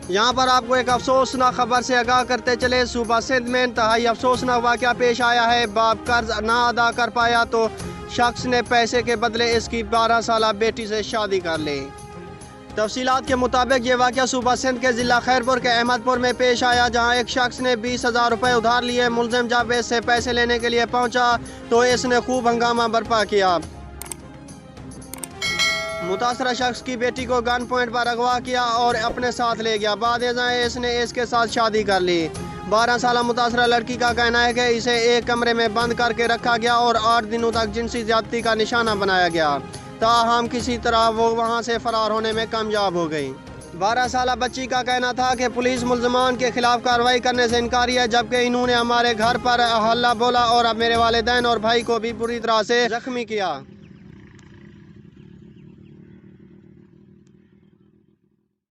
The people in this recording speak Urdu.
یہاں پر آپ کو ایک افسوسناک خبر سے آگاہ کرتے چلے، صوبہ سندھ میں انتہائی افسوسناک واقعہ پیش آیا ہے۔ باپ قرض نہ ادا کر پایا تو شخص نے پیسے کے بدلے اس کی 12 سالہ بیٹی سے شادی کر لی۔ تفصیلات کے مطابق یہ واقعہ صوبہ سندھ کے ضلع خیرپور کے احمد پور میں پیش آیا، جہاں ایک شخص نے 20,000 روپے ادھار لیے۔ ملزم جب اس سے پیسے لینے کے لیے پہنچا تو اس نے خوب ہنگامہ برپا کیا۔ متاثرہ شخص کی بیٹی کو گن پوائنٹ پر اغوا کیا اور اپنے ساتھ لے گیا۔ بعد ازاں اس نے اس کے ساتھ شادی کر لی۔ 12 سالہ متاثرہ لڑکی کا کہنا ہے کہ اسے ایک کمرے میں بند کر کے رکھا گیا اور 8 دنوں تک جنسی زیادتی کا نشانہ بنایا گیا، تاہم کسی طرح وہ وہاں سے فرار ہونے میں کامیاب ہو گئی۔ 12 سالہ بچی کا کہنا تھا کہ پولیس ملزمان کے خلاف کارروائی کرنے سے انکاری ہے، جبکہ انہوں نے ہمارے گھر پر حلہ بولا اور اب میرے والدین اور بھائی کو بھی بری طرح سے زخمی کیا۔